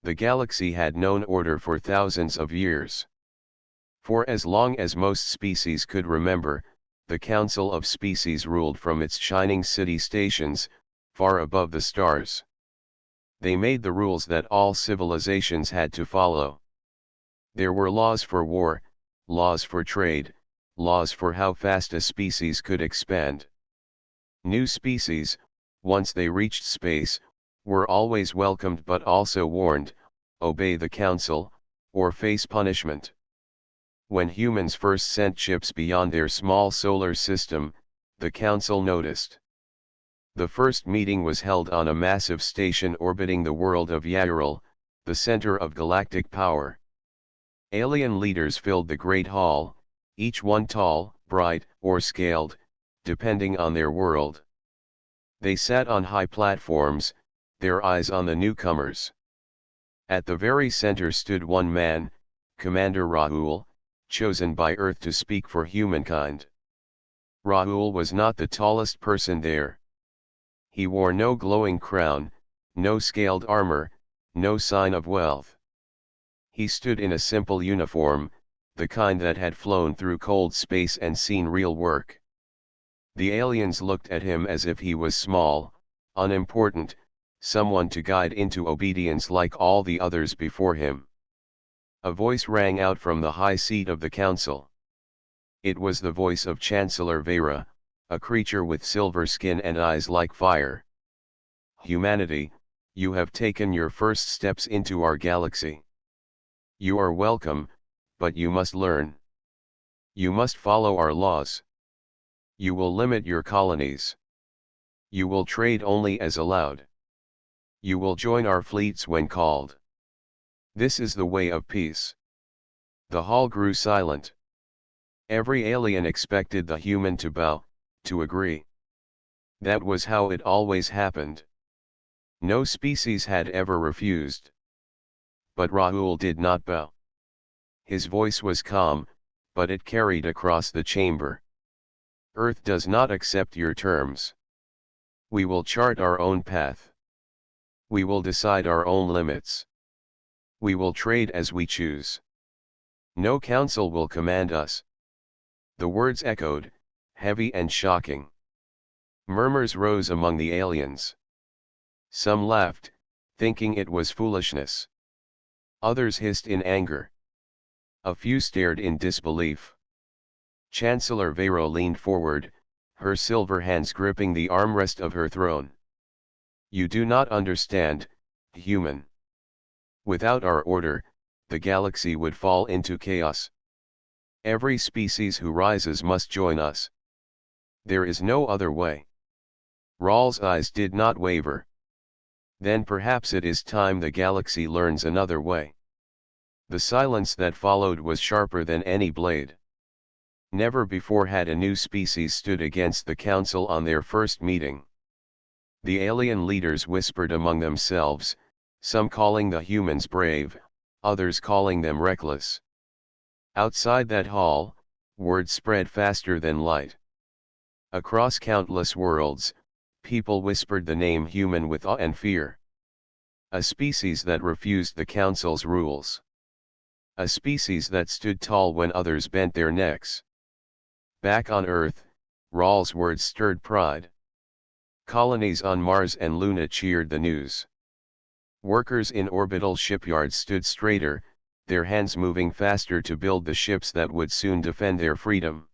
The galaxy had known order for thousands of years. For as long as most species could remember, the Council of Species ruled from its shining city stations, far above the stars. They made the rules that all civilizations had to follow. There were laws for war, laws for trade, laws for how fast a species could expand. New species, once they reached space, were always welcomed but also warned, obey the council, or face punishment. When humans first sent ships beyond their small solar system, the council noticed. The first meeting was held on a massive station orbiting the world of Yagurul, the center of galactic power. Alien leaders filled the great hall, each one tall, bright, or scaled, depending on their world. They sat on high platforms, their eyes on the newcomers. At the very center stood one man, Commander Rahul, chosen by Earth to speak for humankind. Rahul was not the tallest person there. He wore no glowing crown, no scaled armor, no sign of wealth. He stood in a simple uniform, the kind that had flown through cold space and seen real work. The aliens looked at him as if he was small, unimportant, someone to guide into obedience like all the others before him. A voice rang out from the high seat of the council. It was the voice of Chancellor Vera, a creature with silver skin and eyes like fire. Humanity, you have taken your first steps into our galaxy. You are welcome, but you must learn. You must follow our laws. You will limit your colonies. You will trade only as allowed. You will join our fleets when called. This is the way of peace. The hall grew silent. Every alien expected the human to bow, to agree. That was how it always happened. No species had ever refused. But Rahul did not bow. His voice was calm, but it carried across the chamber. Earth does not accept your terms. We will chart our own path. We will decide our own limits. We will trade as we choose. No council will command us. The words echoed, heavy and shocking. Murmurs rose among the aliens. Some laughed, thinking it was foolishness. Others hissed in anger. A few stared in disbelief. Chancellor Vero leaned forward, her silver hands gripping the armrest of her throne. You do not understand, human. Without our order, the galaxy would fall into chaos. Every species who rises must join us. There is no other way. Rawl's eyes did not waver. Then perhaps it is time the galaxy learns another way. The silence that followed was sharper than any blade. Never before had a new species stood against the council on their first meeting. The alien leaders whispered among themselves, some calling the humans brave, others calling them reckless. Outside that hall, word spread faster than light. Across countless worlds, people whispered the name human with awe and fear. A species that refused the council's rules. A species that stood tall when others bent their necks. Back on Earth, Rawl's words stirred pride. Colonies on Mars and Luna cheered the news. Workers in orbital shipyards stood straighter, their hands moving faster to build the ships that would soon defend their freedom.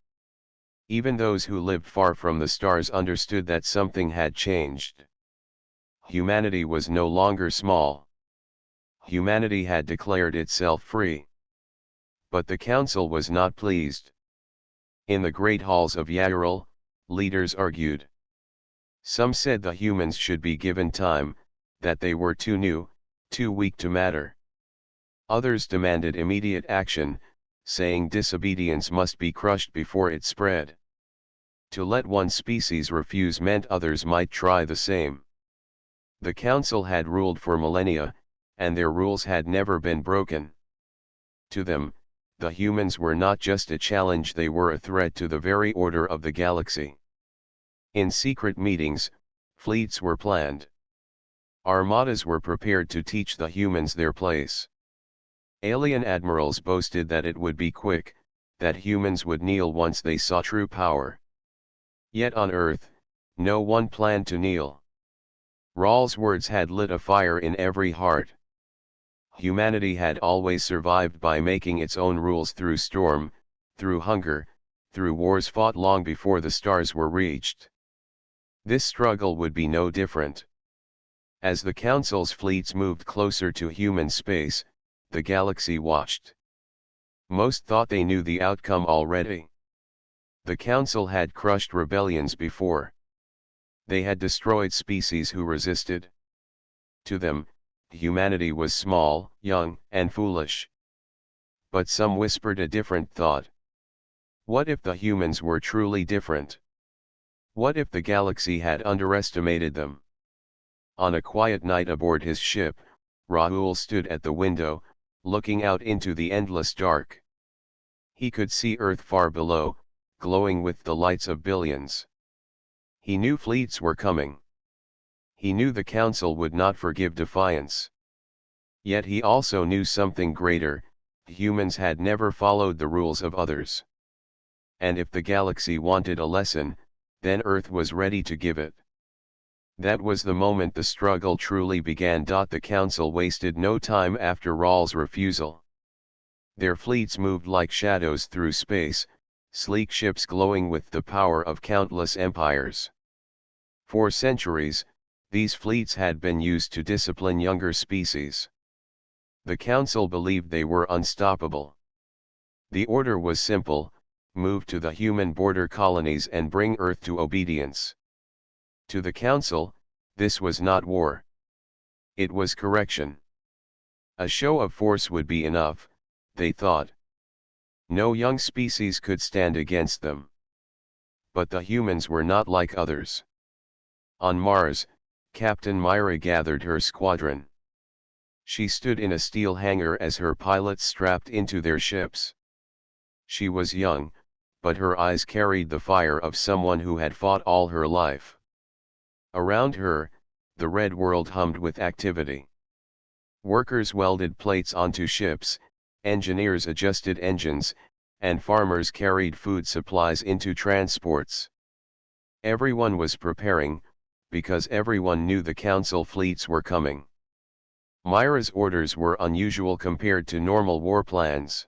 Even those who lived far from the stars understood that something had changed. Humanity was no longer small. Humanity had declared itself free. But the council was not pleased. In the great halls of Yagurul, leaders argued. Some said the humans should be given time, that they were too new, too weak to matter. Others demanded immediate action, saying disobedience must be crushed before it spread. To let one species refuse meant others might try the same. The council had ruled for millennia, and their rules had never been broken. To them, the humans were not just a challenge, they were a threat to the very order of the galaxy. In secret meetings, fleets were planned. Armadas were prepared to teach the humans their place. Alien admirals boasted that it would be quick, that humans would kneel once they saw true power. Yet on Earth, no one planned to kneel. Rawls' words had lit a fire in every heart. Humanity had always survived by making its own rules through storm, through hunger, through wars fought long before the stars were reached. This struggle would be no different. As the Council's fleets moved closer to human space, the galaxy watched. Most thought they knew the outcome already. The Council had crushed rebellions before. They had destroyed species who resisted. To them, humanity was small, young, and foolish. But some whispered a different thought. What if the humans were truly different? What if the galaxy had underestimated them? On a quiet night aboard his ship, Rahul stood at the window, looking out into the endless dark. He could see Earth far below, glowing with the lights of billions. He knew fleets were coming. He knew the Council would not forgive defiance. Yet he also knew something greater: humans had never followed the rules of others. And if the galaxy wanted a lesson, then Earth was ready to give it. That was the moment the struggle truly began. The Council wasted no time after Rawls' refusal. Their fleets moved like shadows through space, sleek ships glowing with the power of countless empires. For centuries, these fleets had been used to discipline younger species. The Council believed they were unstoppable. The order was simple: move to the human border colonies and bring Earth to obedience. To the Council, this was not war. It was correction. A show of force would be enough, they thought. No young species could stand against them. But the humans were not like others. On Mars, Captain Myra gathered her squadron. She stood in a steel hangar as her pilots strapped into their ships. She was young, but her eyes carried the fire of someone who had fought all her life. Around her, the red world hummed with activity. Workers welded plates onto ships, engineers adjusted engines, and farmers carried food supplies into transports. Everyone was preparing, because everyone knew the Council fleets were coming. Myra's orders were unusual compared to normal war plans.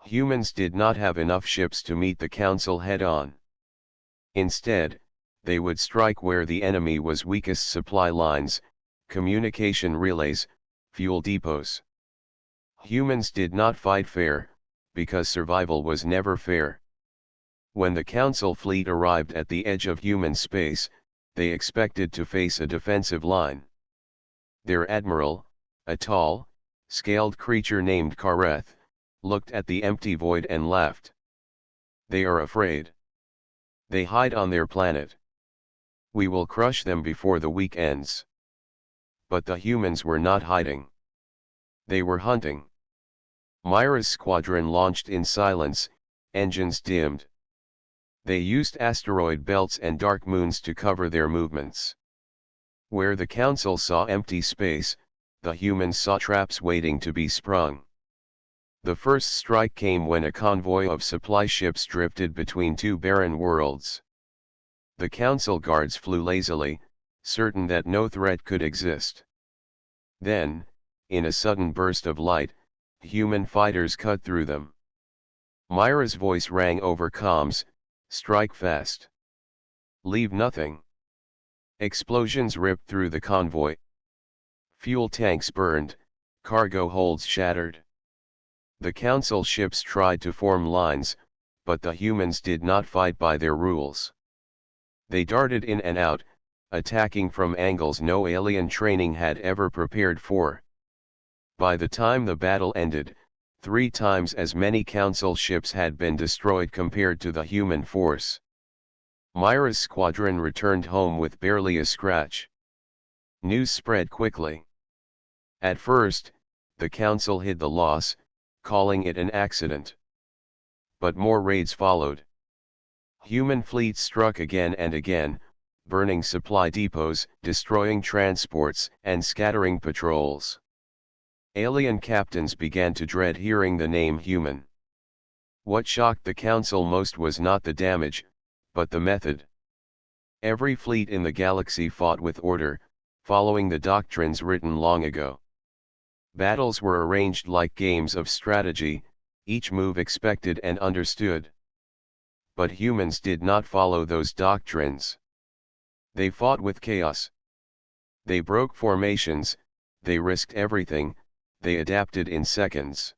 Humans did not have enough ships to meet the Council head-on. Instead, they would strike where the enemy was weakest: supply lines, communication relays, fuel depots. Humans did not fight fair, because survival was never fair. When the Council fleet arrived at the edge of human space, they expected to face a defensive line. Their admiral, a tall, scaled creature named Kareth, looked at the empty void and laughed. They are afraid. They hide on their planet. We will crush them before the week ends. But the humans were not hiding. They were hunting. Myra's squadron launched in silence, engines dimmed. They used asteroid belts and dark moons to cover their movements. Where the Council saw empty space, the humans saw traps waiting to be sprung. The first strike came when a convoy of supply ships drifted between two barren worlds. The Council guards flew lazily, certain that no threat could exist. Then, in a sudden burst of light, human fighters cut through them. Myra's voice rang over comms: "Strike fast. Leave nothing." Explosions ripped through the convoy. Fuel tanks burned, cargo holds shattered. The Council ships tried to form lines, but the humans did not fight by their rules. They darted in and out, attacking from angles no alien training had ever prepared for. By the time the battle ended, 3 times as many Council ships had been destroyed compared to the human force. Myra's squadron returned home with barely a scratch. News spread quickly. At first, the Council hid the loss, calling it an accident. But more raids followed. Human fleets struck again and again, burning supply depots, destroying transports, and scattering patrols. Alien captains began to dread hearing the name human. What shocked the council most was not the damage, but the method. Every fleet in the galaxy fought with order, following the doctrines written long ago. Battles were arranged like games of strategy, each move expected and understood. But humans did not follow those doctrines. They fought with chaos. They broke formations, they risked everything, they adapted in seconds.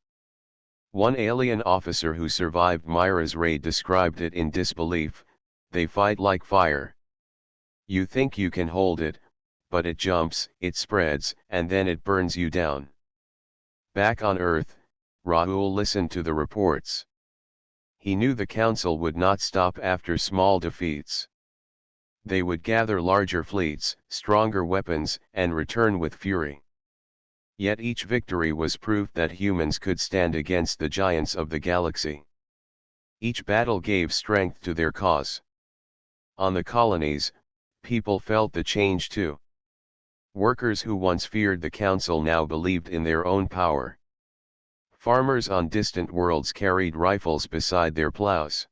One alien officer who survived Myra's raid described it in disbelief: "They fight like fire. You think you can hold it, but it jumps, it spreads, and then it burns you down." Back on Earth, Rahul listened to the reports. He knew the council would not stop after small defeats. They would gather larger fleets, stronger weapons, and return with fury. Yet each victory was proof that humans could stand against the giants of the galaxy. Each battle gave strength to their cause. On the colonies, people felt the change too. Workers who once feared the council now believed in their own power. Farmers on distant worlds carried rifles beside their plows.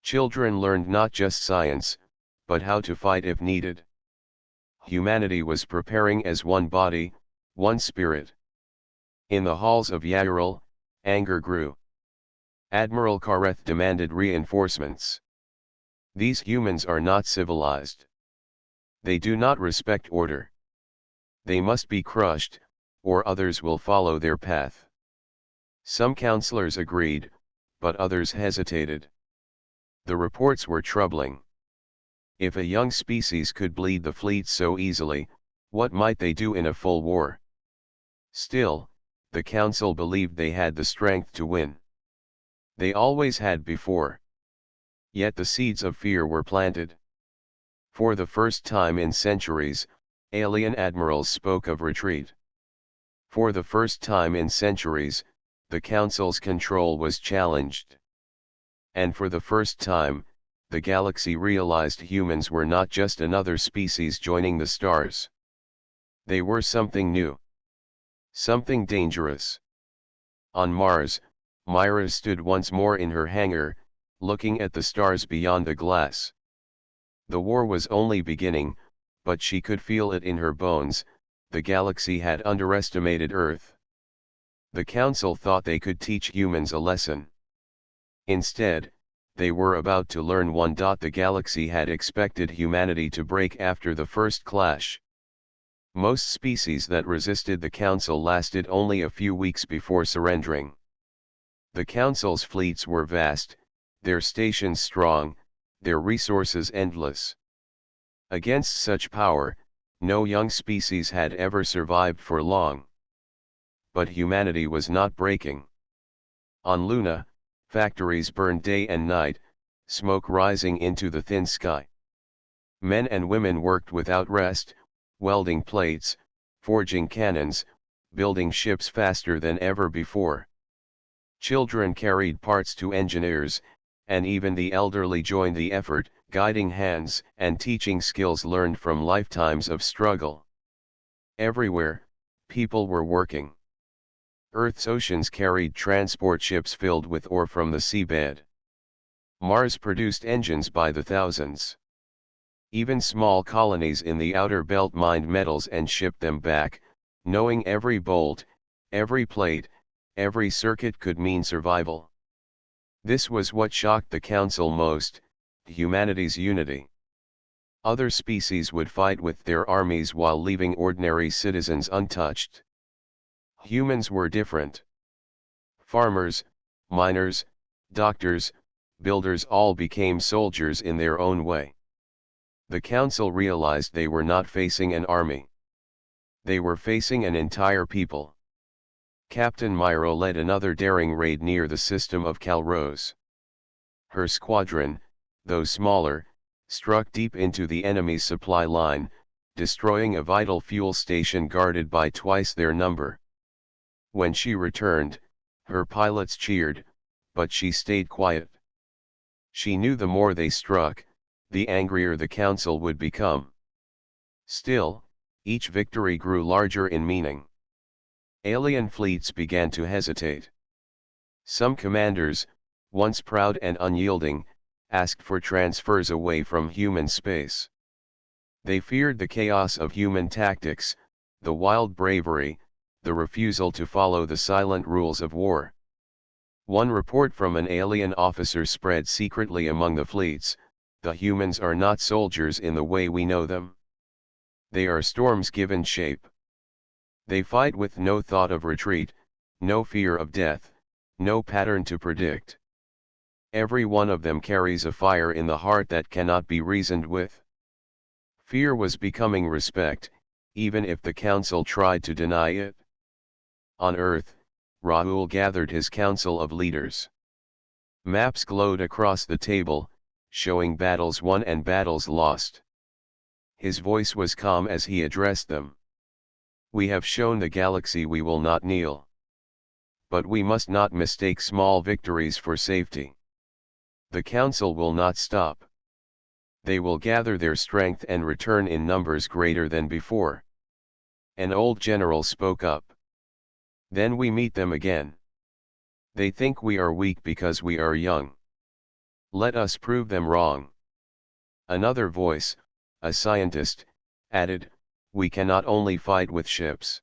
Children learned not just science, but how to fight if needed. Humanity was preparing as one body, one spirit. In the halls of Yaral, anger grew. Admiral Kareth demanded reinforcements. These humans are not civilized. They do not respect order. They must be crushed, or others will follow their path. Some counselors agreed, but others hesitated. The reports were troubling. If a young species could bleed the fleet so easily, what might they do in a full war? Still, the council believed they had the strength to win. They always had before. Yet the seeds of fear were planted. For the first time in centuries, alien admirals spoke of retreat. For the first time in centuries, the council's control was challenged. And for the first time, the galaxy realized humans were not just another species joining the stars. They were something new. Something dangerous. On Mars, Myra stood once more in her hangar, looking at the stars beyond the glass. The war was only beginning, but she could feel it in her bones. The galaxy had underestimated Earth. The council thought they could teach humans a lesson. Instead, they were about to learn one. The galaxy had expected humanity to break after the first clash. Most species that resisted the council lasted only a few weeks before surrendering. The council's fleets were vast, their stations strong, their resources endless. Against such power, no young species had ever survived for long. But humanity was not breaking. On Luna, factories burned day and night, smoke rising into the thin sky. Men and women worked without rest, welding plates, forging cannons, building ships faster than ever before. Children carried parts to engineers, and even the elderly joined the effort, guiding hands and teaching skills learned from lifetimes of struggle. Everywhere, people were working. Earth's oceans carried transport ships filled with ore from the seabed. Mars produced engines by the thousands. Even small colonies in the outer belt mined metals and shipped them back, knowing every bolt, every plate, every circuit could mean survival. This was what shocked the council most: humanity's unity. Other species would fight with their armies while leaving ordinary citizens untouched. Humans were different. Farmers, miners, doctors, builders all became soldiers in their own way. The council realized they were not facing an army. They were facing an entire people. Captain Myra led another daring raid near the system of Calrose. Her squadron, though smaller, struck deep into the enemy's supply line, destroying a vital fuel station guarded by twice their number. When she returned, her pilots cheered, but she stayed quiet. She knew the more they struck, the angrier the council would become. Still, each victory grew larger in meaning. Alien fleets began to hesitate. Some commanders, once proud and unyielding, asked for transfers away from human space. They feared the chaos of human tactics, the wild bravery, the refusal to follow the silent rules of war. One report from an alien officer spread secretly among the fleets: the humans are not soldiers in the way we know them. They are storms given shape. They fight with no thought of retreat, no fear of death, no pattern to predict. Every one of them carries a fire in the heart that cannot be reasoned with. Fear was becoming respect, even if the council tried to deny it. On Earth, Rahul gathered his council of leaders. Maps glowed across the table, showing battles won and battles lost. His voice was calm as he addressed them. We have shown the galaxy we will not kneel. But we must not mistake small victories for safety. The council will not stop. They will gather their strength and return in numbers greater than before. An old general spoke up. Then we meet them again. They think we are weak because we are young. Let us prove them wrong. Another voice, a scientist, added, we cannot only fight with ships.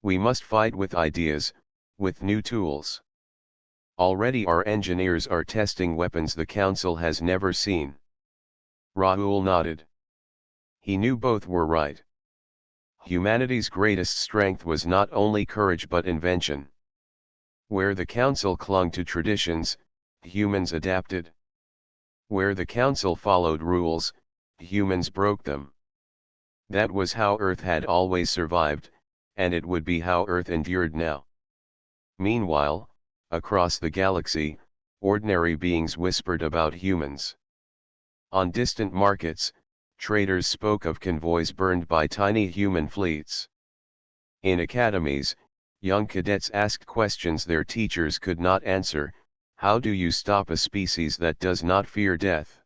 We must fight with ideas, with new tools. Already our engineers are testing weapons the council has never seen. Rahul nodded. He knew both were right. Humanity's greatest strength was not only courage but invention. Where the council clung to traditions, humans adapted. Where the council followed rules, humans broke them. That was how Earth had always survived, and it would be how Earth endured now. Meanwhile, across the galaxy, ordinary beings whispered about humans. On distant markets, traders spoke of convoys burned by tiny human fleets. In academies, young cadets asked questions their teachers could not answer: how do you stop a species that does not fear death?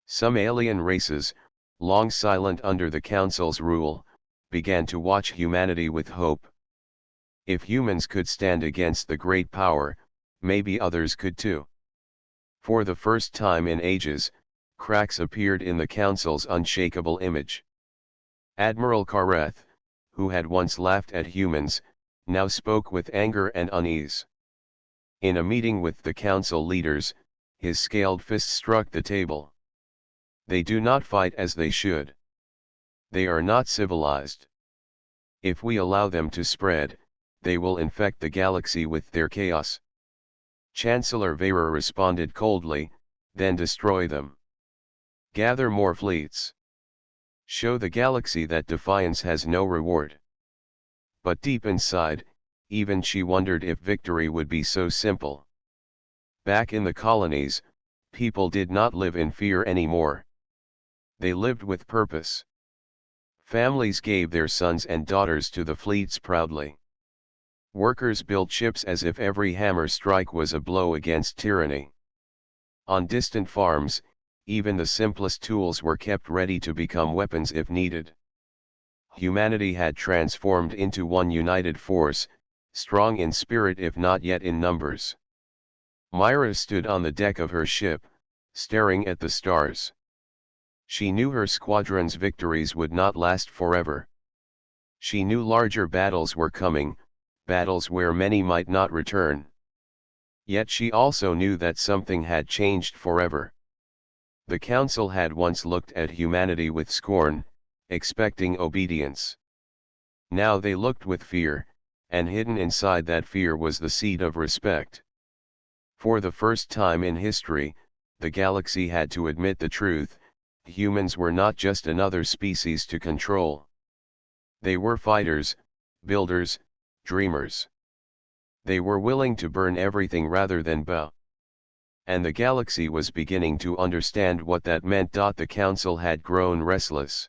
Some alien races, long silent under the council's rule, began to watch humanity with hope. If humans could stand against the great power, maybe others could too. For the first time in ages, cracks appeared in the council's unshakable image. Admiral Kareth, who had once laughed at humans, now spoke with anger and unease. In a meeting with the council leaders, his scaled fist struck the table. They do not fight as they should. They are not civilized. If we allow them to spread, they will infect the galaxy with their chaos. Chancellor Veyra responded coldly, then destroy them. Gather more fleets. Show the galaxy that defiance has no reward. But deep inside, even she wondered if victory would be so simple. Back in the colonies, people did not live in fear anymore. They lived with purpose. Families gave their sons and daughters to the fleets proudly. Workers built ships as if every hammer strike was a blow against tyranny. On distant farms, even the simplest tools were kept ready to become weapons if needed. Humanity had transformed into one united force, strong in spirit if not yet in numbers. Myra stood on the deck of her ship, staring at the stars. She knew her squadron's victories would not last forever. She knew larger battles were coming, battles where many might not return. Yet she also knew that something had changed forever. The council had once looked at humanity with scorn, expecting obedience. Now they looked with fear, and hidden inside that fear was the seed of respect. For the first time in history, the galaxy had to admit the truth: humans were not just another species to control. They were fighters, builders, dreamers. They were willing to burn everything rather than bow. And the galaxy was beginning to understand what that meant. The council had grown restless.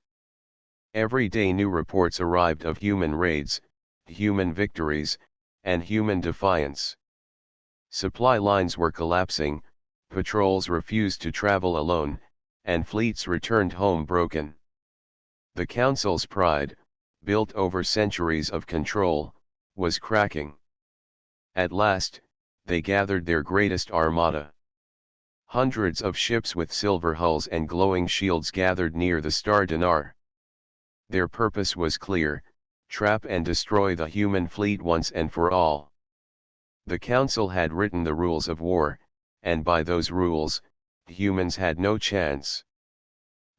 Every day new reports arrived of human raids, human victories, and human defiance. Supply lines were collapsing, patrols refused to travel alone, and fleets returned home broken. The council's pride, built over centuries of control, was cracking. At last, they gathered their greatest armada. Hundreds of ships with silver hulls and glowing shields gathered near the Star Dinar. Their purpose was clear: trap and destroy the human fleet once and for all. The council had written the rules of war, and by those rules, humans had no chance.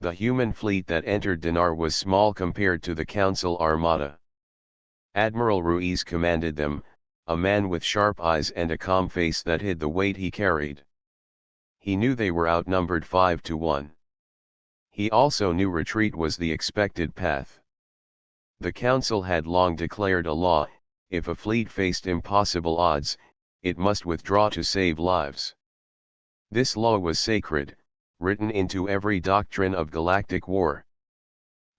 The human fleet that entered Dinar was small compared to the council armada. Admiral Ruiz commanded them, a man with sharp eyes and a calm face that hid the weight he carried. He knew they were outnumbered 5-1. He also knew retreat was the expected path. The council had long declared a law: if a fleet faced impossible odds, it must withdraw to save lives. This law was sacred, written into every doctrine of galactic war.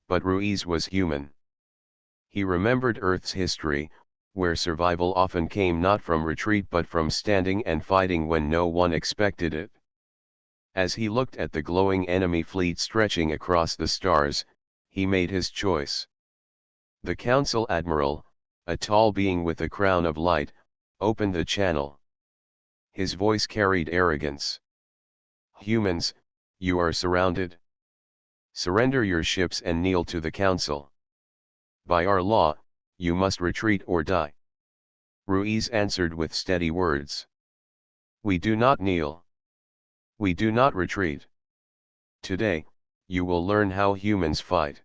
But Ruiz was human. He remembered Earth's history, where survival often came not from retreat but from standing and fighting when no one expected it. As he looked at the glowing enemy fleet stretching across the stars, he made his choice. The council admiral, a tall being with a crown of light, opened the channel. His voice carried arrogance. "Humans, you are surrounded. Surrender your ships and kneel to the council. By our law, you must retreat or die." Ruiz answered with steady words. "We do not kneel. We do not retreat. Today, you will learn how humans fight."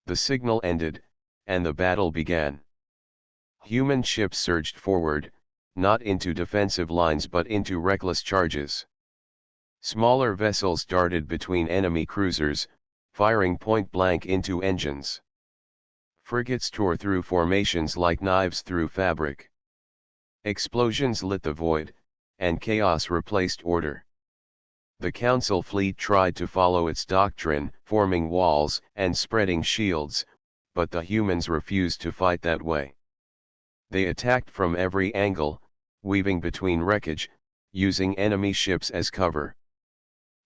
The signal ended, and the battle began. Human ships surged forward, not into defensive lines but into reckless charges. Smaller vessels darted between enemy cruisers, firing point-blank into engines. Frigates tore through formations like knives through fabric. Explosions lit the void, and chaos replaced order. The council fleet tried to follow its doctrine, forming walls and spreading shields, but the humans refused to fight that way. They attacked from every angle, weaving between wreckage, using enemy ships as cover.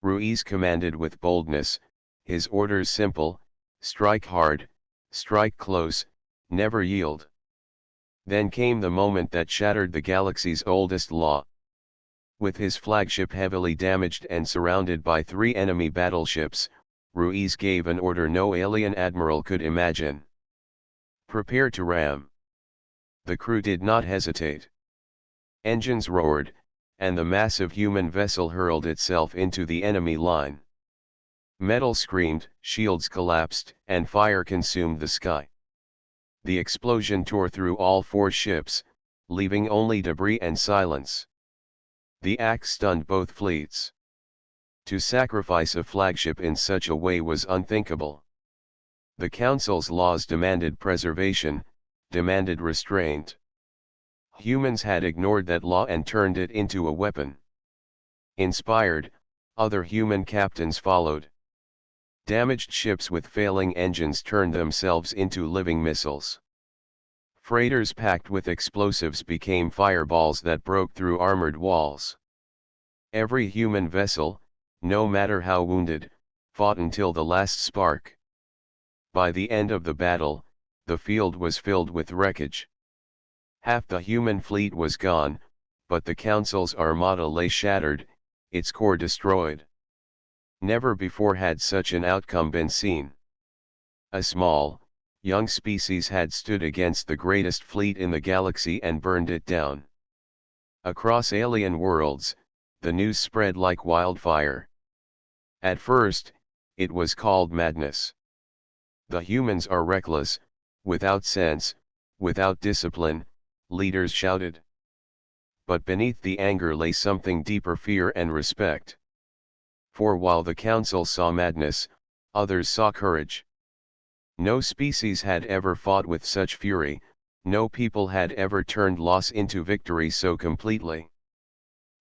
Ruiz commanded with boldness, his orders simple: strike hard, strike close, never yield. Then came the moment that shattered the galaxy's oldest law. With his flagship heavily damaged and surrounded by 3 enemy battleships, Ruiz gave an order no alien admiral could imagine. "Prepare to ram." The crew did not hesitate. Engines roared, and the massive human vessel hurled itself into the enemy line. Metal screamed, shields collapsed, and fire consumed the sky. The explosion tore through all 4 ships, leaving only debris and silence. The act stunned both fleets. To sacrifice a flagship in such a way was unthinkable. The council's laws demanded preservation, demanded restraint. Humans had ignored that law and turned it into a weapon. Inspired, other human captains followed. Damaged ships with failing engines turned themselves into living missiles. Freighters packed with explosives became fireballs that broke through armored walls. Every human vessel, no matter how wounded, fought until the last spark. By the end of the battle, the field was filled with wreckage. Half the human fleet was gone, but the council's armada lay shattered, its core destroyed. Never before had such an outcome been seen. A small, young species had stood against the greatest fleet in the galaxy and burned it down. Across alien worlds, the news spread like wildfire. At first, it was called madness. The humans are reckless, without sense, without discipline, leaders shouted. But beneath the anger lay something deeper: fear and respect. For while the council saw madness, others saw courage. No species had ever fought with such fury, no people had ever turned loss into victory so completely.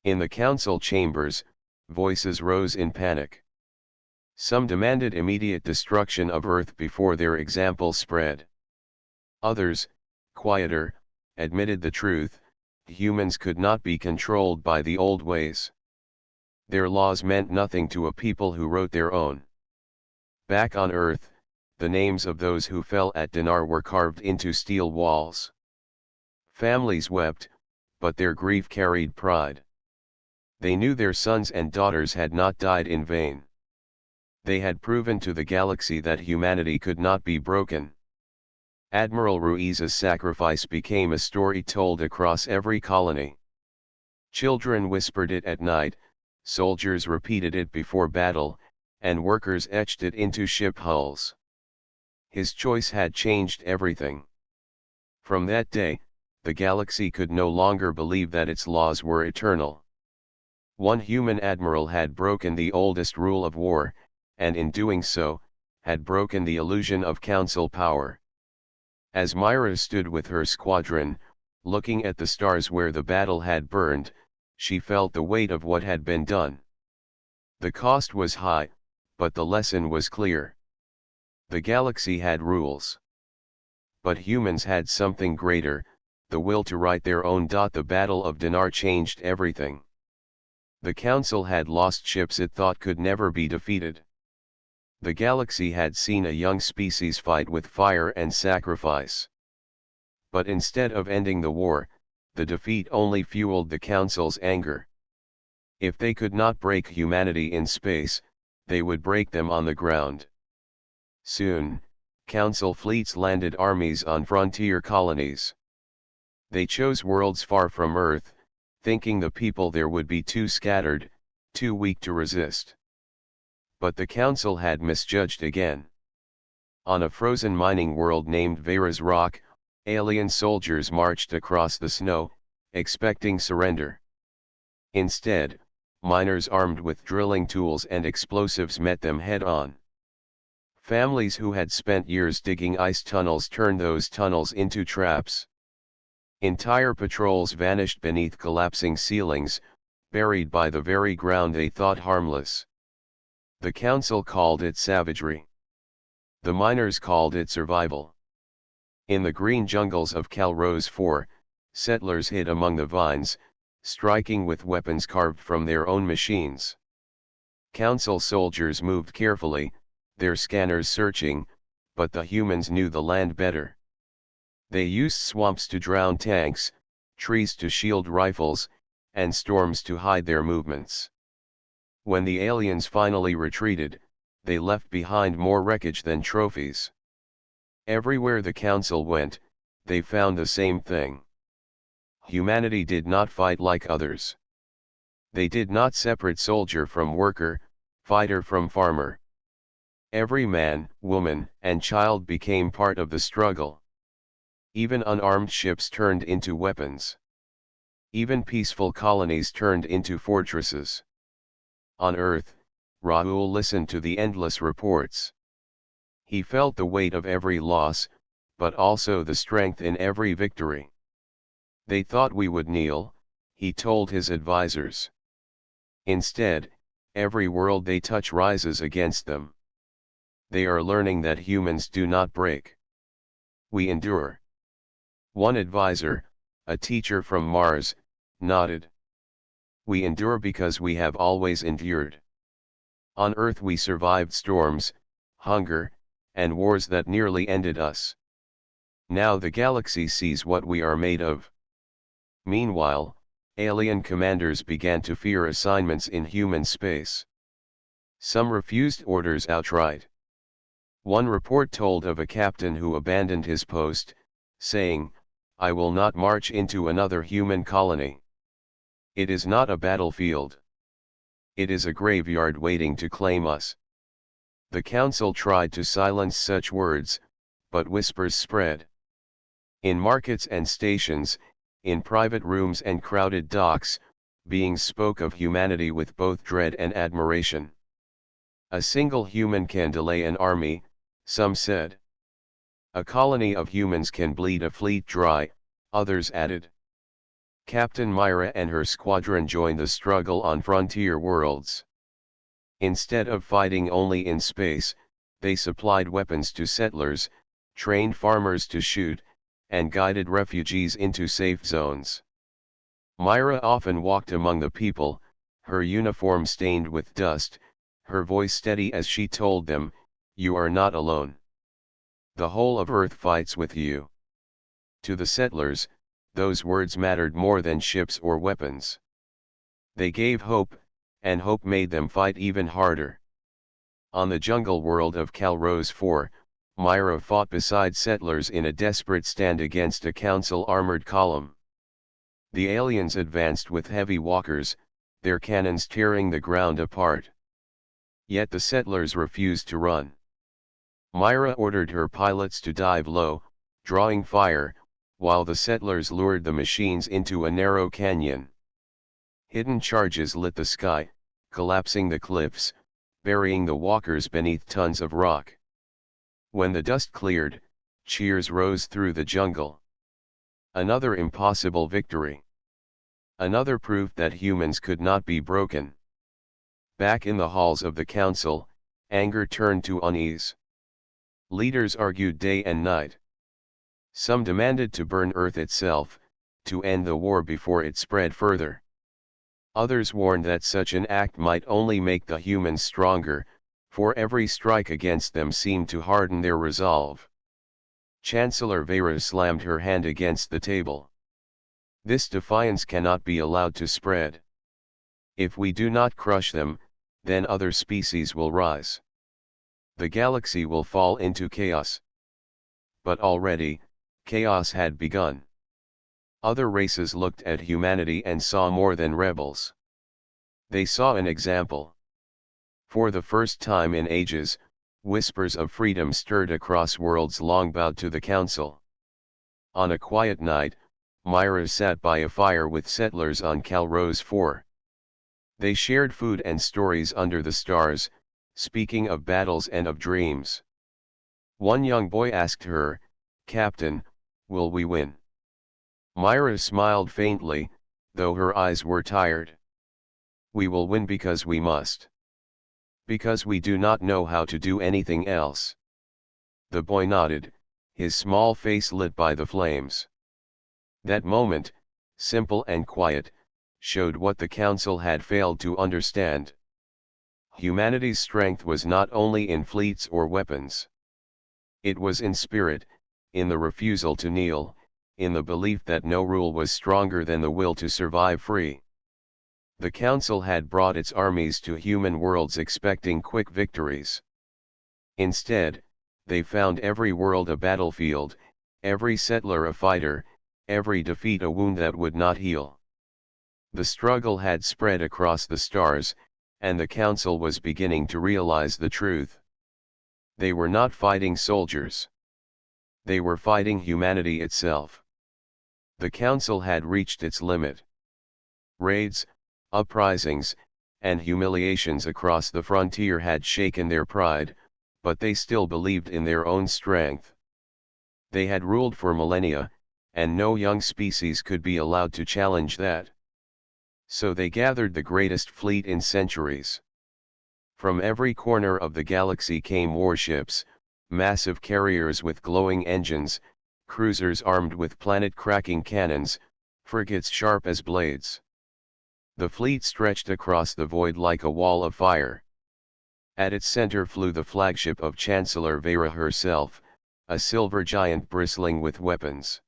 In the council chambers, voices rose in panic. Some demanded immediate destruction of Earth before their example spread. Others, quieter, admitted the truth: humans could not be controlled by the old ways. Their laws meant nothing to a people who wrote their own. Back on Earth, the names of those who fell at Dinar were carved into steel walls. Families wept, but their grief carried pride. They knew their sons and daughters had not died in vain. They had proven to the galaxy that humanity could not be broken. Admiral Ruiz's sacrifice became a story told across every colony. Children whispered it at night, soldiers repeated it before battle, and workers etched it into ship hulls. His choice had changed everything. From that day, the galaxy could no longer believe that its laws were eternal. One human admiral had broken the oldest rule of war, and in doing so, had broken the illusion of council power. As Myra stood with her squadron, looking at the stars where the battle had burned, she felt the weight of what had been done. The cost was high, but the lesson was clear. The galaxy had rules. But humans had something greater, the will to write their own. The Battle of Dinar changed everything. The Council had lost ships it thought could never be defeated. The galaxy had seen a young species fight with fire and sacrifice. But instead of ending the war, the defeat only fueled the Council's anger. If they could not break humanity in space, they would break them on the ground. Soon, Council fleets landed armies on frontier colonies. They chose worlds far from Earth, thinking the people there would be too scattered, too weak to resist. But the Council had misjudged again. On a frozen mining world named Vera's Rock, alien soldiers marched across the snow, expecting surrender. Instead, miners armed with drilling tools and explosives met them head-on. Families who had spent years digging ice tunnels turned those tunnels into traps. Entire patrols vanished beneath collapsing ceilings, buried by the very ground they thought harmless. The Council called it savagery. The miners called it survival. In the green jungles of Calrose 4, settlers hid among the vines, striking with weapons carved from their own machines. Council soldiers moved carefully, their scanners searching, but the humans knew the land better. They used swamps to drown tanks, trees to shield rifles, and storms to hide their movements. When the aliens finally retreated, they left behind more wreckage than trophies. Everywhere the Council went, they found the same thing. Humanity did not fight like others. They did not separate soldier from worker, fighter from farmer. Every man, woman, and child became part of the struggle. Even unarmed ships turned into weapons. Even peaceful colonies turned into fortresses. On Earth, Rahul listened to the endless reports. He felt the weight of every loss, but also the strength in every victory. They thought we would kneel, he told his advisors. Instead, every world they touch rises against them. They are learning that humans do not break. We endure. One advisor, a teacher from Mars, nodded. We endure because we have always endured. On Earth we survived storms, hunger, and wars that nearly ended us. Now the galaxy sees what we are made of. Meanwhile, alien commanders began to fear assignments in human space. Some refused orders outright. One report told of a captain who abandoned his post, saying, "I will not march into another human colony. It is not a battlefield. It is a graveyard waiting to claim us." The Council tried to silence such words, but whispers spread. In markets and stations, in private rooms and crowded docks, beings spoke of humanity with both dread and admiration. A single human can delay an army, some said. A colony of humans can bleed a fleet dry, others added. Captain Myra and her squadron joined the struggle on frontier worlds. Instead of fighting only in space, they supplied weapons to settlers, trained farmers to shoot, and guided refugees into safe zones. Myra often walked among the people, her uniform stained with dust, her voice steady as she told them, "You are not alone. The whole of Earth fights with you." To the settlers, those words mattered more than ships or weapons. They gave hope, and hope made them fight even harder. On the jungle world of Calrose 4, Myra fought beside settlers in a desperate stand against a council armored column. The aliens advanced with heavy walkers, their cannons tearing the ground apart. Yet the settlers refused to run. Myra ordered her pilots to dive low, drawing fire, while the settlers lured the machines into a narrow canyon. Hidden charges lit the sky, collapsing the cliffs, burying the walkers beneath tons of rock. When the dust cleared, cheers rose through the jungle. Another impossible victory. Another proof that humans could not be broken. Back in the halls of the council, anger turned to unease. Leaders argued day and night. Some demanded to burn Earth itself, to end the war before it spread further. Others warned that such an act might only make the humans stronger, for every strike against them seemed to harden their resolve. Chancellor Vera slammed her hand against the table. This defiance cannot be allowed to spread. If we do not crush them, then other species will rise. The galaxy will fall into chaos. But already, chaos had begun. Other races looked at humanity and saw more than rebels. They saw an example. For the first time in ages, whispers of freedom stirred across worlds long bowed to the council. On a quiet night, Myra sat by a fire with settlers on Calrose 4. They shared food and stories under the stars, speaking of battles and of dreams. One young boy asked her, "Captain, will we win?" Myra smiled faintly, though her eyes were tired. "We will win because we must. Because we do not know how to do anything else." The boy nodded, his small face lit by the flames. That moment, simple and quiet, showed what the council had failed to understand. Humanity's strength was not only in fleets or weapons. It was in spirit, in the refusal to kneel, in the belief that no rule was stronger than the will to survive free. The council had brought its armies to human worlds expecting quick victories. Instead, they found every world a battlefield, every settler a fighter, every defeat a wound that would not heal. The struggle had spread across the stars, and the council was beginning to realize the truth. They were not fighting soldiers. They were fighting humanity itself. The council had reached its limit. Raids, uprisings, and humiliations across the frontier had shaken their pride, but they still believed in their own strength. They had ruled for millennia, and no young species could be allowed to challenge that. So they gathered the greatest fleet in centuries. From every corner of the galaxy came warships, massive carriers with glowing engines, cruisers armed with planet-cracking cannons, frigates sharp as blades. The fleet stretched across the void like a wall of fire. At its center flew the flagship of Chancellor Vera herself, a silver giant bristling with weapons.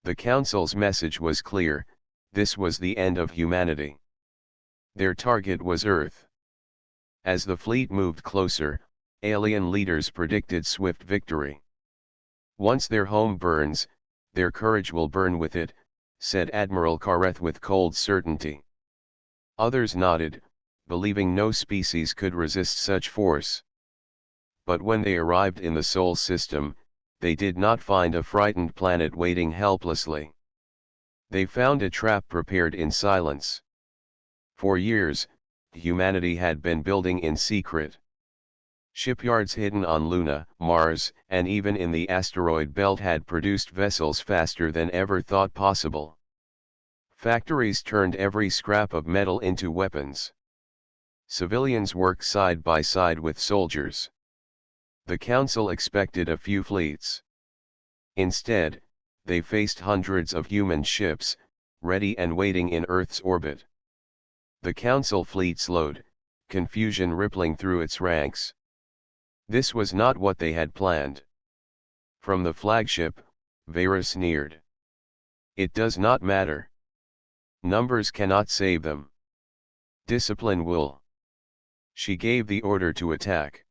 The Council's message was clear: this was the end of humanity. Their target was Earth. As the fleet moved closer, alien leaders predicted swift victory. "Once their home burns, their courage will burn with it," said Admiral Kareth with cold certainty. Others nodded, believing no species could resist such force. But when they arrived in the Sol system, they did not find a frightened planet waiting helplessly. They found a trap prepared in silence. For years, humanity had been building in secret. Shipyards hidden on Luna, Mars, and even in the asteroid belt had produced vessels faster than ever thought possible. Factories turned every scrap of metal into weapons. Civilians worked side by side with soldiers. The Council expected a few fleets. Instead, they faced hundreds of human ships, ready and waiting in Earth's orbit. The council fleet slowed, confusion rippling through its ranks. This was not what they had planned. From the flagship, Vera sneered. It does not matter. Numbers cannot save them. Discipline will. She gave the order to attack.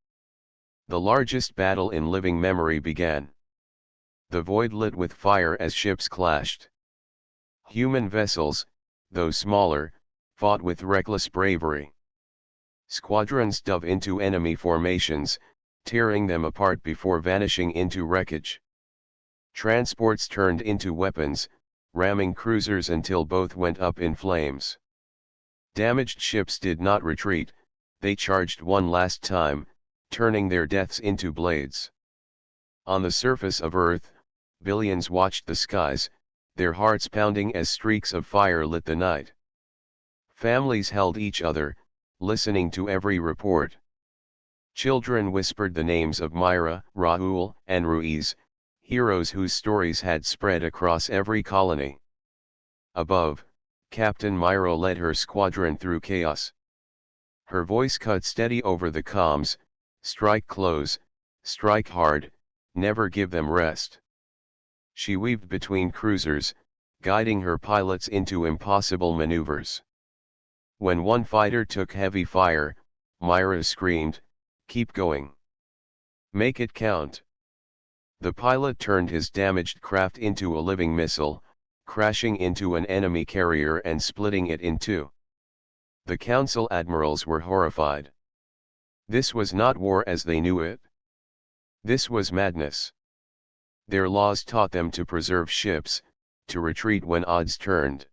The largest battle in living memory began. The void lit with fire as ships clashed. Human vessels, though smaller, fought with reckless bravery. Squadrons dove into enemy formations, tearing them apart before vanishing into wreckage. Transports turned into weapons, ramming cruisers until both went up in flames. Damaged ships did not retreat, they charged one last time, turning their deaths into blades. On the surface of Earth, billions watched the skies, their hearts pounding as streaks of fire lit the night. Families held each other, listening to every report. Children whispered the names of Myra, Raul, and Ruiz, heroes whose stories had spread across every colony. Above, Captain Myra led her squadron through chaos. Her voice cut steady over the comms, strike close, strike hard, never give them rest. She weaved between cruisers, guiding her pilots into impossible maneuvers. When one fighter took heavy fire, Myra screamed, "Keep going. Make it count." The pilot turned his damaged craft into a living missile, crashing into an enemy carrier and splitting it in two. The council admirals were horrified. This was not war as they knew it. This was madness. Their laws taught them to preserve ships, to retreat when odds turned.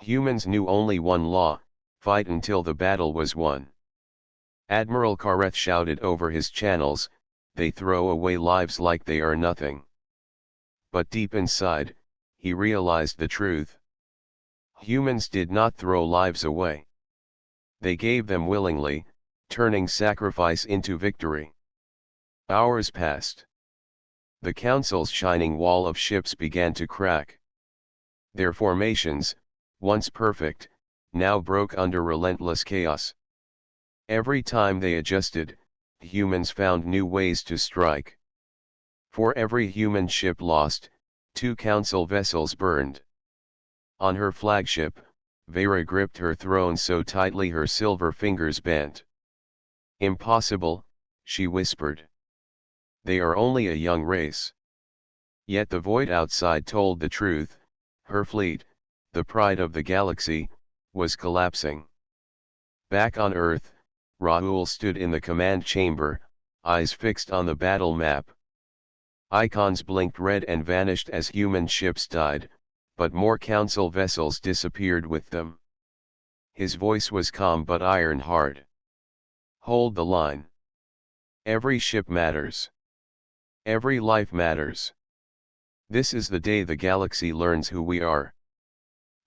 Humans knew only one law: fight until the battle was won. Admiral Kareth shouted over his channels, "They throw away lives like they are nothing." But deep inside, he realized the truth. Humans did not throw lives away. They gave them willingly, turning sacrifice into victory. Hours passed. The Council's shining wall of ships began to crack. Their formations, once perfect, now broke under relentless chaos. Every time they adjusted, humans found new ways to strike. For every human ship lost, 2 Council vessels burned. On her flagship, Vera gripped her throne so tightly her silver fingers bent. "Impossible," she whispered. "They are only a young race." Yet the void outside told the truth: her fleet, the pride of the galaxy, was collapsing. Back on Earth, Raul stood in the command chamber, eyes fixed on the battle map. Icons blinked red and vanished as human ships died, but more Council vessels disappeared with them. His voice was calm but iron hard. "Hold the line. Every ship matters. Every life matters. This is the day the galaxy learns who we are."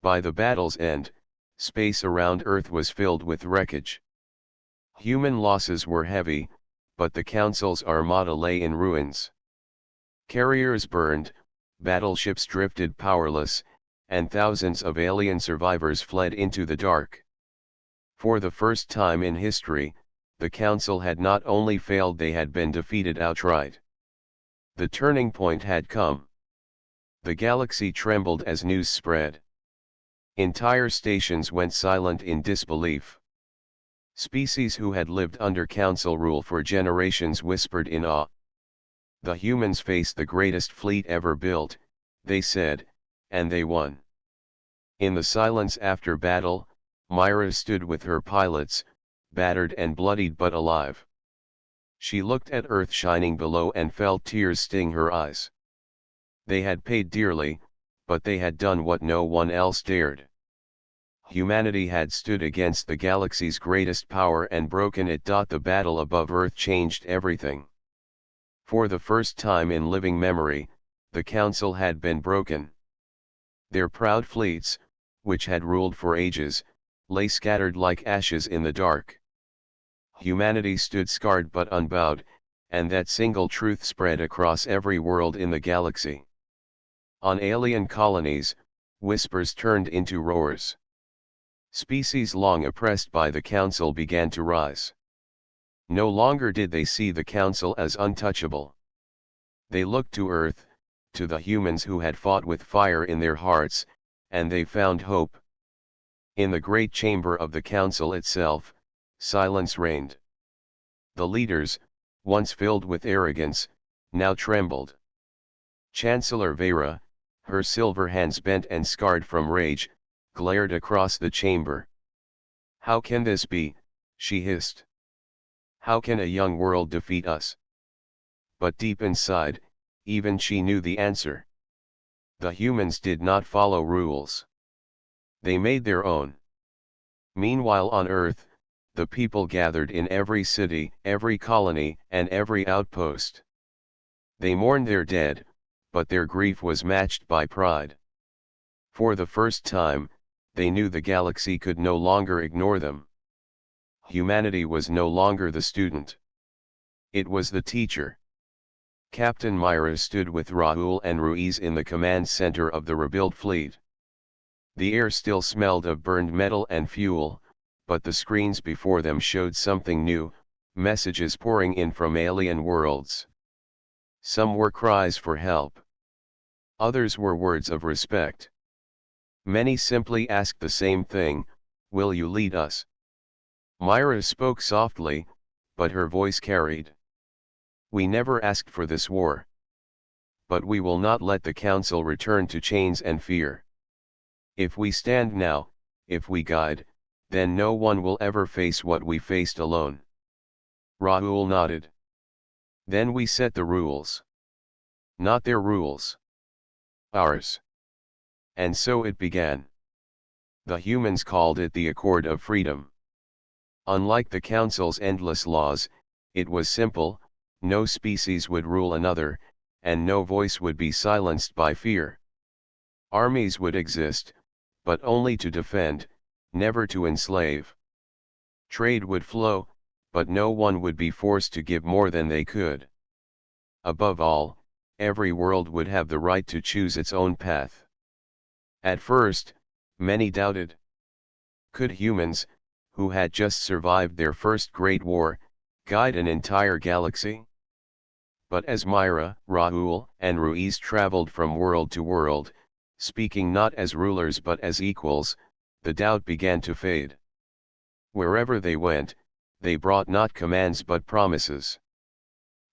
By the battle's end, space around Earth was filled with wreckage. Human losses were heavy, but the Council's armada lay in ruins. Carriers burned, battleships drifted powerless, and thousands of alien survivors fled into the dark. For the first time in history, the Council had not only failed, they had been defeated outright. The turning point had come. The galaxy trembled as news spread. Entire stations went silent in disbelief. Species who had lived under Council rule for generations whispered in awe. "The humans faced the greatest fleet ever built," they said, "and they won." In the silence after battle, Myra stood with her pilots, battered and bloodied but alive. She looked at Earth shining below and felt tears sting her eyes. They had paid dearly, but they had done what no one else dared. Humanity had stood against the galaxy's greatest power and broken it. The battle above Earth changed everything. For the first time in living memory, the Council had been broken. Their proud fleets, which had ruled for ages, lay scattered like ashes in the dark. Humanity stood scarred but unbowed, and that single truth spread across every world in the galaxy. On alien colonies, whispers turned into roars. Species long oppressed by the council began to rise. No longer did they see the council as untouchable. They looked to Earth, to the humans who had fought with fire in their hearts, and they found hope. In the great chamber of the council itself, silence reigned. The leaders, once filled with arrogance, now trembled. Chancellor Vera, her silver hands bent and scarred from rage, glared across the chamber. "How can this be?" she hissed. "How can a young world defeat us?" But deep inside, even she knew the answer. The humans did not follow rules. They made their own. Meanwhile on Earth, the people gathered in every city, every colony, and every outpost. They mourned their dead, but their grief was matched by pride. For the first time, they knew the galaxy could no longer ignore them. Humanity was no longer the student. It was the teacher. Captain Myra stood with Raoul and Ruiz in the command center of the rebuilt fleet. The air still smelled of burned metal and fuel, but the screens before them showed something new, messages pouring in from alien worlds. Some were cries for help. Others were words of respect. Many simply asked the same thing: "Will you lead us?" Myra spoke softly, but her voice carried. "We never asked for this war. But we will not let the council return to chains and fear. If we stand now, if we guide, then no one will ever face what we faced alone." Raoul nodded. "Then we set the rules. Not their rules. Ours." And so it began. The humans called it the Accord of Freedom. Unlike the Council's endless laws, it was simple: no species would rule another, and no voice would be silenced by fear. Armies would exist, but only to defend, never to enslave. Trade would flow, but no one would be forced to give more than they could. Above all, every world would have the right to choose its own path. At first, many doubted. Could humans, who had just survived their first great war, guide an entire galaxy? But as Myra, Raoul, and Ruiz traveled from world to world, speaking not as rulers but as equals, the doubt began to fade. Wherever they went, they brought not commands but promises.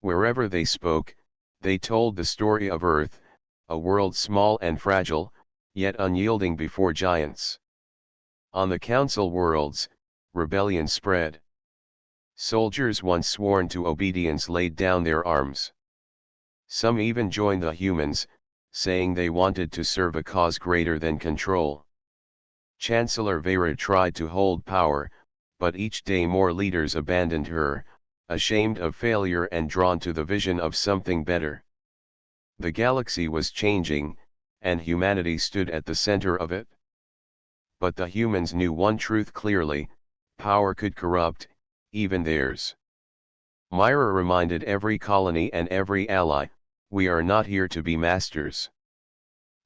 Wherever they spoke, they told the story of Earth, a world small and fragile, yet unyielding before giants. On the council worlds, rebellion spread. Soldiers once sworn to obedience laid down their arms. Some even joined the humans, saying they wanted to serve a cause greater than control. Chancellor Vera tried to hold power, but each day more leaders abandoned her, ashamed of failure and drawn to the vision of something better. The galaxy was changing, and humanity stood at the center of it. But the humans knew one truth clearly: power could corrupt, even theirs. Myra reminded every colony and every ally, "We are not here to be masters.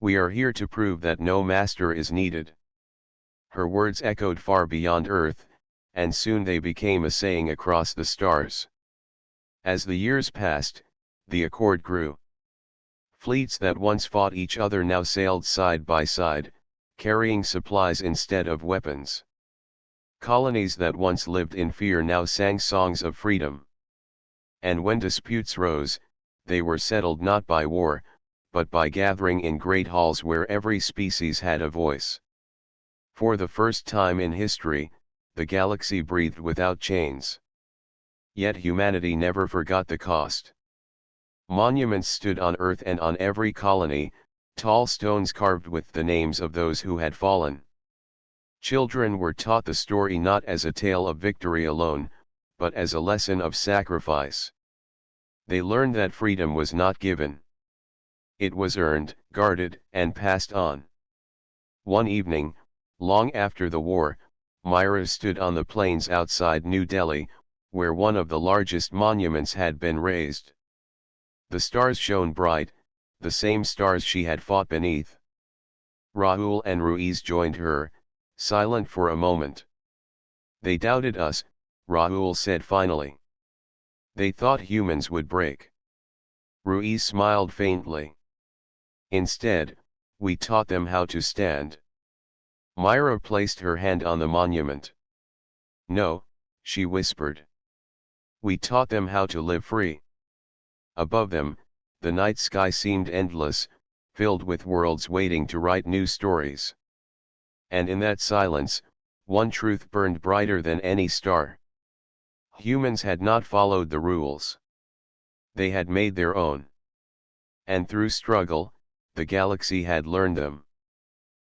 We are here to prove that no master is needed." Her words echoed far beyond Earth, and soon they became a saying across the stars. As the years passed, the accord grew. Fleets that once fought each other now sailed side by side, carrying supplies instead of weapons. Colonies that once lived in fear now sang songs of freedom. And when disputes rose, they were settled not by war, but by gathering in great halls where every species had a voice. For the first time in history, the galaxy breathed without chains. Yet humanity never forgot the cost. Monuments stood on Earth and on every colony, tall stones carved with the names of those who had fallen. Children were taught the story not as a tale of victory alone, but as a lesson of sacrifice. They learned that freedom was not given. It was earned, guarded, and passed on. One evening, long after the war, Myra stood on the plains outside New Delhi, where one of the largest monuments had been raised. The stars shone bright, the same stars she had fought beneath. Raoul and Ruiz joined her, Silent for a moment. They doubted us, Raoul said finally. They thought humans would break. Ruiz smiled faintly. Instead, we taught them how to stand. Myra placed her hand on the monument. No, she whispered. We taught them how to live free. Above them, the night sky seemed endless, filled with worlds waiting to write new stories. And in that silence, one truth burned brighter than any star. Humans had not followed the rules. They had made their own. And through struggle, the galaxy had learned them.